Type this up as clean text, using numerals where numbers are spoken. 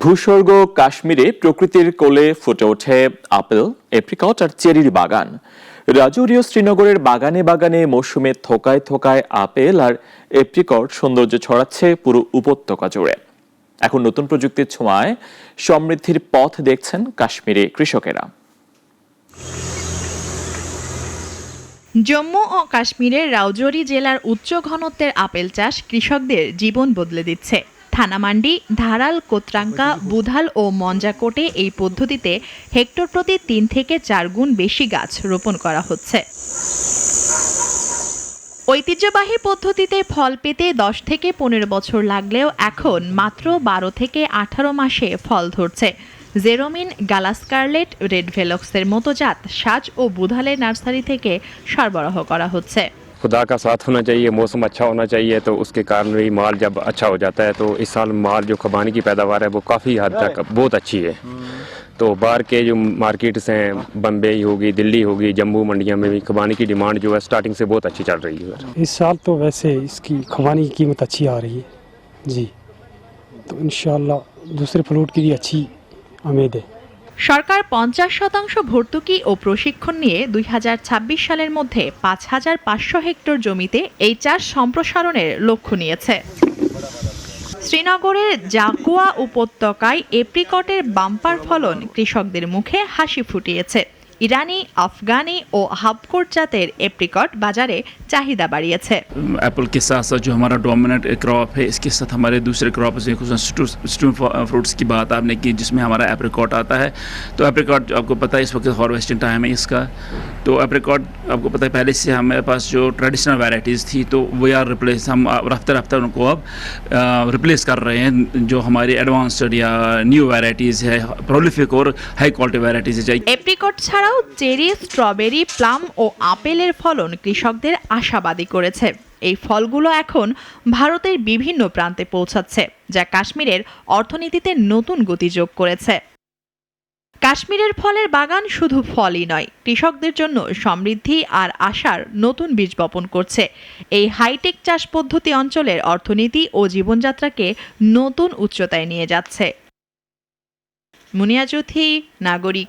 ভূস্বর্গ কাশ্মীরে প্রকৃতির কোলে ফুটে ওঠে আপেল, এপ্রিকট আর চেরির বাগান। রাজৌরীয় শ্রীনগরের বাগানে বাগানে মৌসুমে থোকায় থোকায় আপেল আর এপ্রিকট সৌন্দর্য ছড়াচ্ছে পুরো উপত্যকা জুড়ে। এখন নতুন প্রযুক্তির ছোঁয়ায় সমৃদ্ধির পথ দেখছেন কাশ্মীরি কৃষকেরা। জম্মু ও কাশ্মীরের রাজৌরি জেলার উচ্চ ঘনত্বের আপেল চাষ কৃষকদের জীবন বদলে দিচ্ছে। থানামান্ডি, ধারাল, কোতরাঙ্কা, বুধাল ও মঞ্জাকোটে এই পদ্ধতিতে হেক্টর প্রতি ৩ থেকে ৪ গুণ বেশি গাছ রোপণ করা হচ্ছে। ঐতিহ্যবাহী পদ্ধতিতে ফল পেতে ১০ থেকে ১৫ বছর লাগলেও এখন মাত্র ১২ থেকে ১৮ মাসে ফল ধরছে। জেরোমিন, গালাস্কারলেট, রেড ভেলক্সের মতো জাত সাজ ও বুধালের নার্সারি থেকে সরবরাহ করা হচ্ছে। खुदा का साथ होना चाहिए, मौसम अच्छा होना चाहिए, तो उसके कारण ही माल जब अच्छा हो जाता है तो इस साल माल जो खुबानी की पैदावार है वो काफ़ी हद तक बहुत अच्छी है। तो बाहर के जो मार्केट्स हैं, बम्बई होगी, दिल्ली होगी, जम्मू मंडियां में भी खुबानी की डिमांड जो है स्टार्टिंग से बहुत अच्छी चल रही है। इस साल तो वैसे इसकी खुबानी की कीमत अच्छी आ रही है जी, तो इंशाल्लाह दूसरे फ्रूट की भी अच्छी उम्मीद है। সরকার ৫০% ভর্তুকি ও প্রশিক্ষণ নিয়ে ২০২৬ সালের মধ্যে ৫,৫০০ হেক্টর জমিতে এই চাষ সম্প্রসারণের লক্ষ্য নিয়েছে। শ্রীনগরের জাকুয়া উপত্যকায় এপ্রিকটের বাম্পার ফলন কৃষকদের মুখে হাসি ফুটিয়েছে। ইরানি, আফগানি ও হাবকোট জাতের এপ্রিকট বাজারে চাহিদা বাড়িয়েছে। एप्पल के साथ साथ जो हमारा डोमिनेंट क्रॉप है, इसके साथ हमारे दूसरे क्रॉप स्टोन फ्रूट्स की बात आपने की, जिसमें हमारा एप्रिकॉट आता है। तो एप्रिकॉट आपको पता है इस वक्त हार्वेस्टिंग टाइम है इसका। तो एप्रिकॉट आपको पता है पहले से हमारे पास जो ट्रेडिशनल वैरायटीज़ थी तो वो यार रिप्लेस, हम रफ्ता रफ्ता उनको अब रिप्लेस कर रहे हैं। जो हमारी एडवांस्ड या न्यू वैरायटीज़ है, प्रोलिफिक और हाई क्वालिटी वैरायटीज़ है। এপ্রিকট ছাড়াও চেরি, স্ট্রবেরি, প্লাম ও আপেলের ফলন কৃষকদের আশাবাদী করেছে। এই ফলগুলো এখন ভারতের বিভিন্ন প্রান্তে পৌঁছাচ্ছে, যা কাশ্মীরের অর্থনীতিতে নতুন গতি যোগ করেছে। কাশ্মীরের ফলের বাগান শুধু ফলই নয়, কৃষকদের জন্য সমৃদ্ধি আর আশার নতুন বীজ বপন করছে। এই হাইটেক চাষ পদ্ধতি অঞ্চলের অর্থনীতি ও জীবনযাত্রাকে নতুন উচ্চতায় নিয়ে যাচ্ছে। মুনিয়া চৌধুরী, নাগরিক।